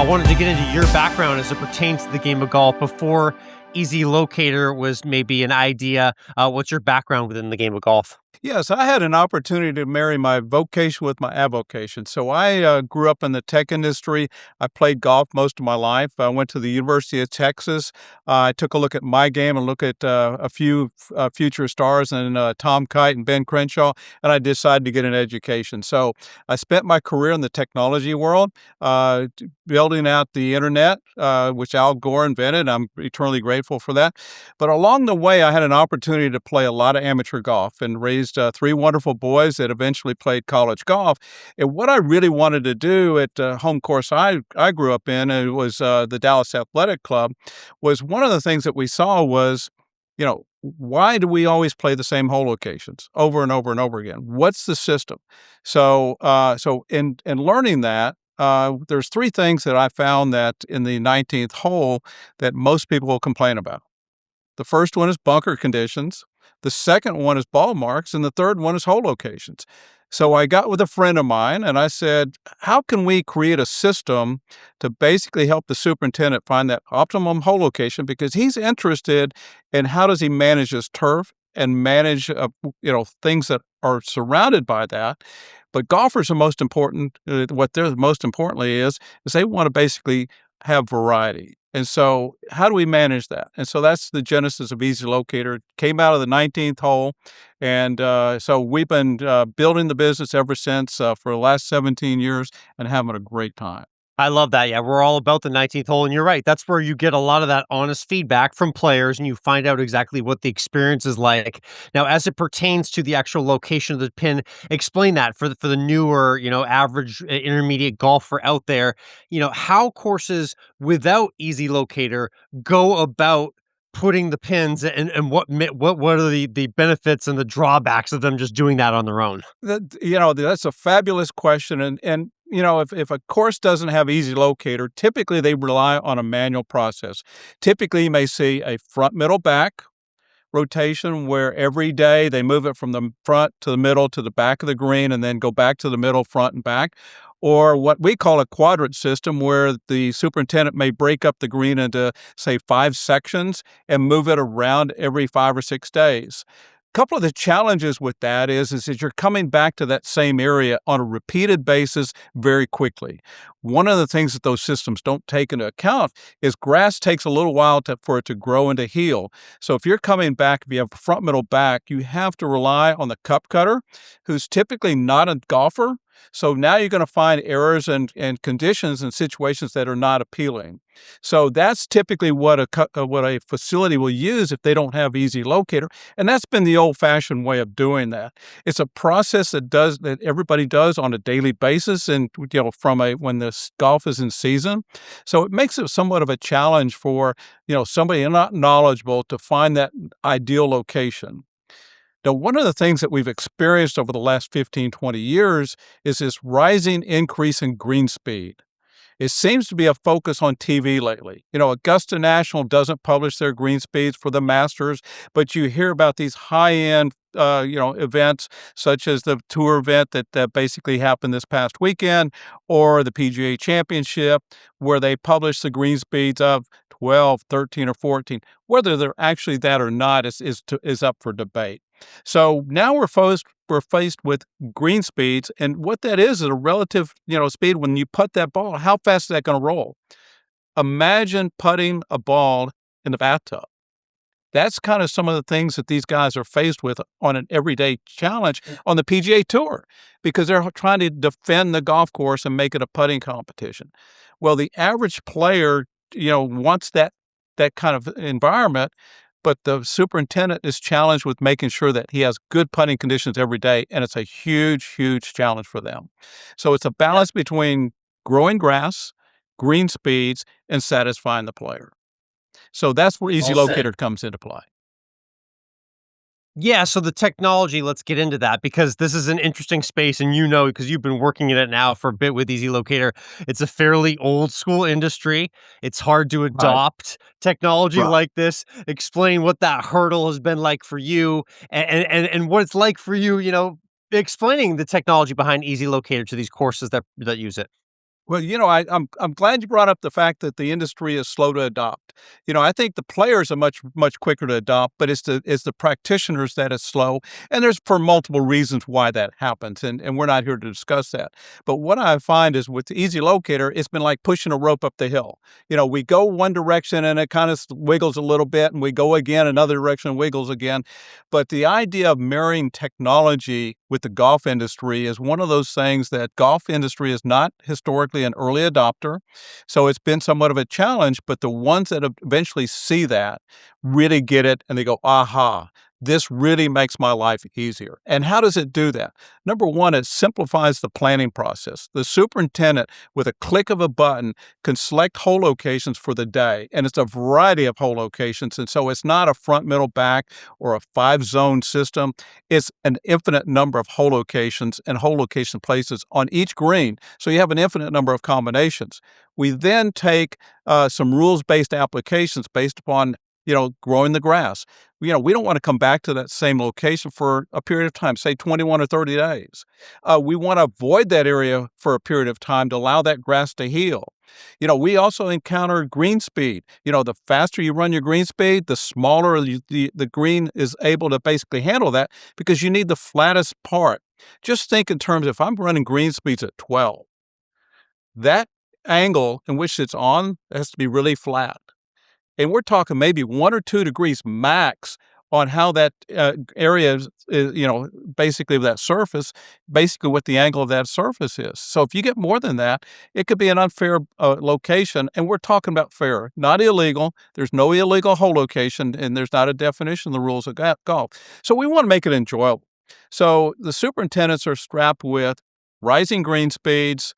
wanted to get into your background as it pertains to the game of golf before ezLocator was maybe an idea. What's your background within the game of golf? Yes, I had an opportunity to marry my vocation with my avocation. So I grew up in the tech industry. I played golf most of my life. I went to the University of Texas. I took a look at my game and look at a few future stars and Tom Kite and Ben Crenshaw, and I decided to get an education. So I spent my career in the technology world, building out the internet, which Al Gore invented. I'm eternally grateful for that. But along the way, I had an opportunity to play a lot of amateur golf and raised three wonderful boys that eventually played college golf. And what I really wanted to do at the home course I grew up in, it was the Dallas Athletic Club, was one of the things that we saw was, why do we always play the same hole locations over and over and over again? What's the system? So in learning that, there's three things that I found that in the 19th hole that most people will complain about. The first one is bunker conditions. The second one is ball marks, and the third one is hole locations. So I got with a friend of mine, and I said, how can we create a system to basically help the superintendent find that optimum hole location? Because he's interested in how does he manage his turf and manage, things that are surrounded by that. But golfers are most important. What they're most importantly is they want to basically have variety. And so how do we manage that? And so that's the genesis of ezLocator. It came out of the 19th hole. And so we've been building the business ever since for the last 17 years and having a great time. I love that. Yeah, we're all about the 19th hole. And you're right. That's where you get a lot of that honest feedback from players and you find out exactly what the experience is like. Now, as it pertains to the actual location of the pin, explain that for the newer, average intermediate golfer out there, how courses without ezLocator go about putting the pins and what are the benefits and the drawbacks of them just doing that on their own? That's a fabulous question. And if a course doesn't have ezLocator, typically they rely on a manual process. Typically, you may see a front, middle, back rotation where every day they move it from the front to the middle to the back of the green and then go back to the middle, front, and back. Or what we call a quadrant system where the superintendent may break up the green into, say, 5 sections and move it around every 5 or 6 days. Couple of the challenges with that is that you're coming back to that same area on a repeated basis very quickly. One of the things that those systems don't take into account is grass takes a little while for it to grow and to heal. So if you're coming back, if you have front, middle, back, you have to rely on the cup cutter, who's typically not a golfer. So now you're going to find errors and conditions and situations that are not appealing. So that's typically what a facility will use if they don't have ezLocator, and that's been the old-fashioned way of doing that. It's a process that everybody does on a daily basis, and when the golf is in season. So it makes it somewhat of a challenge for somebody not knowledgeable to find that ideal location. Now, one of the things that we've experienced over the last 15, 20 years is this rising increase in green speed. It seems to be a focus on TV lately. Augusta National doesn't publish their green speeds for the Masters, but you hear about these high-end, events such as the tour event that basically happened this past weekend, or the PGA Championship, where they publish the green speeds of 12, 13, or 14. Whether they're actually that or not is up for debate. So now we're faced with green speeds, and what that is a relative, speed. When you putt that ball, how fast is that going to roll? Imagine putting a ball in the bathtub. That's kind of some of the things that these guys are faced with on an everyday challenge on the PGA Tour, because they're trying to defend the golf course and make it a putting competition. Well, the average player, wants that kind of environment, but the superintendent is challenged with making sure that he has good putting conditions every day, and it's a huge, huge challenge for them. So it's a balance between growing grass, green speeds, and satisfying the player. So that's where ezLocator comes into play. Yeah, so the technology, let's get into that because this is an interesting space and because you've been working in it now for a bit with ezLocator, it's a fairly old school industry. It's hard to adopt technology like this. Explain what that hurdle has been like for you and what it's like for you, explaining the technology behind ezLocator to these courses that use it. Well, I'm glad you brought up the fact that the industry is slow to adopt. I think the players are much quicker to adopt, but it's the practitioners that is slow, and there's for multiple reasons why that happens, and we're not here to discuss that. But what I find is with the ezLocator, it's been like pushing a rope up the hill. We go one direction and it kind of wiggles a little bit, and we go again another direction and wiggles again. But the idea of marrying technology with the golf industry is one of those things that golf industry is not historically an early adopter. So it's been somewhat of a challenge, but the ones that eventually see that really get it and they go, aha, this really makes my life easier. And how does it do that? Number one, it simplifies the planning process. The superintendent, with a click of a button, can select hole locations for the day, and it's a variety of hole locations. And so it's not a front, middle, back, or a 5-zone system. It's an infinite number of hole locations and hole location places on each green. So you have an infinite number of combinations. We then take some rules-based applications based upon growing the grass. We don't want to come back to that same location for a period of time, say 21 or 30 days. We want to avoid that area for a period of time to allow that grass to heal. We also encounter green speed. The faster you run your green speed, the smaller the green is able to basically handle that because you need the flattest part. Just think in terms, if I'm running green speeds at 12, that angle in which it's on has to be really flat. And we're talking maybe 1 or 2 degrees max on how that area is, basically that surface, basically what the angle of that surface is. So if you get more than that, it could be an unfair location. And we're talking about fair, not illegal. There's no illegal hole location, and there's not a definition of the rules of golf. So we want to make it enjoyable. So the superintendents are strapped with rising green speeds,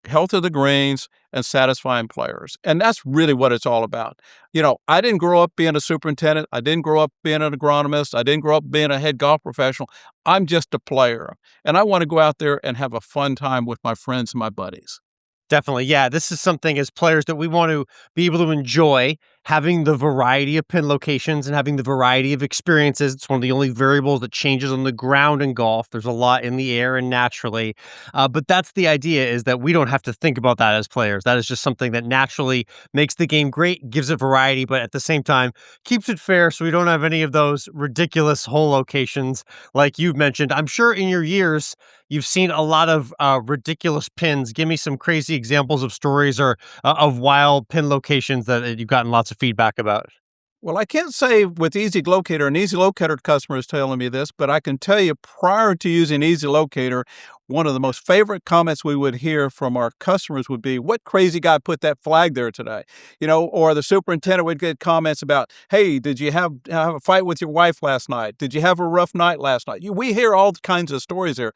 health of the greens, and satisfying players. And that's really what it's all about. I didn't grow up being a superintendent. I didn't grow up being an agronomist. I didn't grow up being a head golf professional. I'm just a player. And I want to go out there and have a fun time with my friends and my buddies. Definitely. Yeah, this is something as players that we want to be able to enjoy having the variety of pin locations and having the variety of experiences. It's one of the only variables that changes on the ground in golf. There's a lot in the air and naturally. But that's the idea, is that we don't have to think about that as players. That is just something that naturally makes the game great, gives it variety, but at the same time keeps it fair so we don't have any of those ridiculous hole locations like you've mentioned. I'm sure in your years, you've seen a lot of ridiculous pins. Give me some crazy examples of stories or of wild pin locations that you've gotten lots of feedback about. Well, I can't say with ezLocator, and ezLocator customer is telling me this, but I can tell you prior to using ezLocator, one of the most favorite comments we would hear from our customers would be, "What crazy guy put that flag there today?" Or the superintendent would get comments about, "Hey, did you have a fight with your wife last night? Did you have a rough night last night?" We hear all kinds of stories there.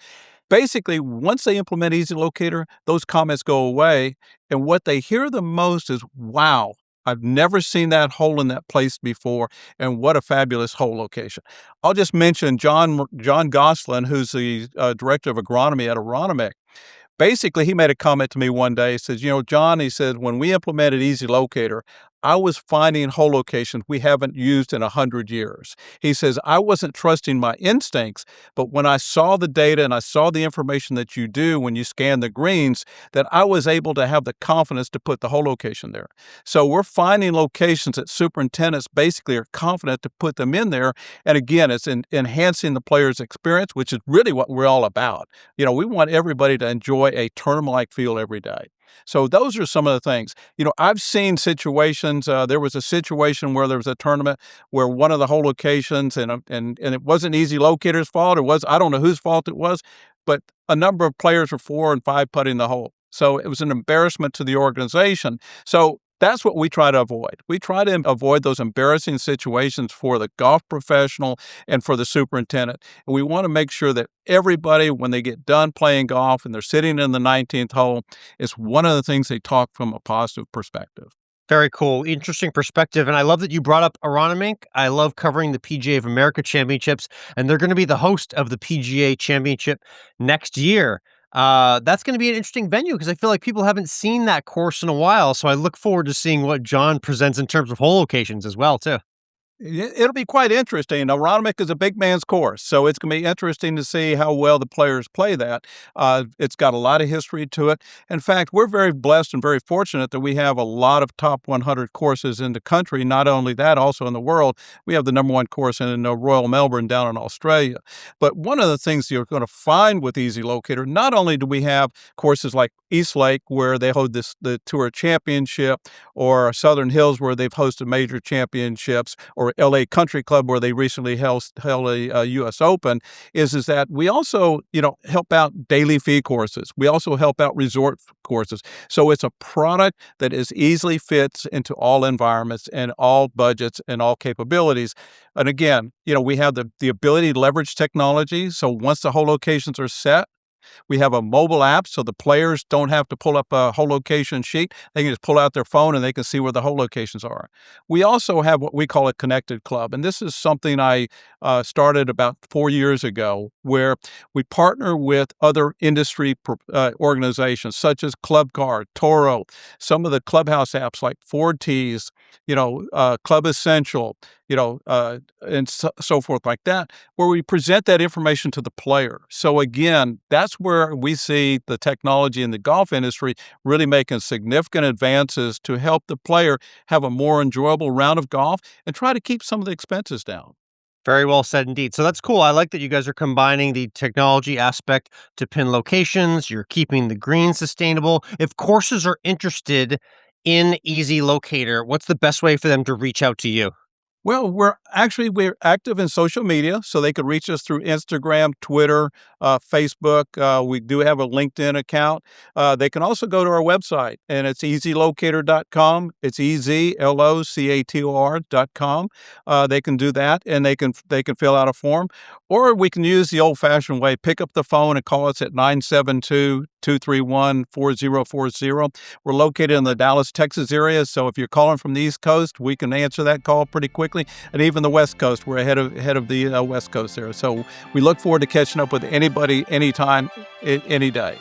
Basically, once they implement ezLocator, those comments go away, and what they hear the most is, "Wow, I've never seen that hole in that place before, and what a fabulous hole location." I'll just mention John Goslin, who's the director of agronomy at Agronomic. Basically, he made a comment to me one day. He says, "John," he said, "when we implemented ezLocator, I was finding hole locations we haven't used in 100 years." He says, "I wasn't trusting my instincts, but when I saw the data and I saw the information that you do when you scan the greens, that I was able to have the confidence to put the hole location there." So we're finding locations that superintendents basically are confident to put them in there. And again, it's enhancing the player's experience, which is really what we're all about. We want everybody to enjoy a tournament-like feel every day. So those are some of the things. I've seen situations. There was a situation where there was a tournament where one of the hole locations, and it wasn't ezLocator's fault. It was, I don't know whose fault it was, but a number of players were 4 and 5 putting the hole. So it was an embarrassment to the organization. So that's what we try to avoid. We try to avoid those embarrassing situations for the golf professional and for the superintendent. And we want to make sure that everybody, when they get done playing golf and they're sitting in the 19th hole, is one of the things they talk from a positive perspective. Very cool. Interesting perspective. And I love that you brought up Aronimink. I love covering the PGA of America championships, and they're going to be the host of the PGA championship next year. That's going to be an interesting venue because I feel like people haven't seen that course in a while. So I look forward to seeing what John presents in terms of hole locations as well, too. It'll be quite interesting. Aronimink is a big man's course, so it's going to be interesting to see how well the players play that. It's got a lot of history to it. In fact, we're very blessed and very fortunate that we have a lot of top 100 courses in the country. Not only that, also in the world. We have the number one course in Royal Melbourne down in Australia. But one of the things you're going to find with ezLocator, not only do we have courses like East Lake, where they hold the Tour Championship, or Southern Hills, where they've hosted major championships, or LA Country Club, where they recently held a U.S. Open, is that we also, help out daily fee courses. We also help out resort courses. So it's a product that is easily fits into all environments and all budgets and all capabilities. And again, we have the ability to leverage technology. So once the whole locations are set, we have a mobile app, so the players don't have to pull up a whole location sheet. They can just pull out their phone and they can see where the whole locations are. We also have what we call a connected club, and this is something I started about 4 years ago, where we partner with other industry organizations such as Club Card, Toro, some of the clubhouse apps like Ford Tees, Club Essential, and so forth like that, where we present that information to the player. So again, that's where we see the technology in the golf industry really making significant advances to help the player have a more enjoyable round of golf and try to keep some of the expenses down. Very well said indeed. So that's cool. I like that you guys are combining the technology aspect to pin locations. You're keeping the green sustainable. If courses are interested in ezLocator, what's the best way for them to reach out to you? Well, we're active in social media, so they could reach us through Instagram, Twitter, Facebook. We do have a LinkedIn account. They can also go to our website, and it's ezlocator.com. It's ezlocator.com. They can do that, and they can fill out a form, or we can use the old-fashioned way. Pick up the phone and call us at 972-231-4040. We're located in the Dallas, Texas area, so if you're calling from the East Coast, we can answer that call pretty quickly. And even the West Coast, we're ahead of the West Coast there. So we look forward to catching up with anybody, anytime, any day.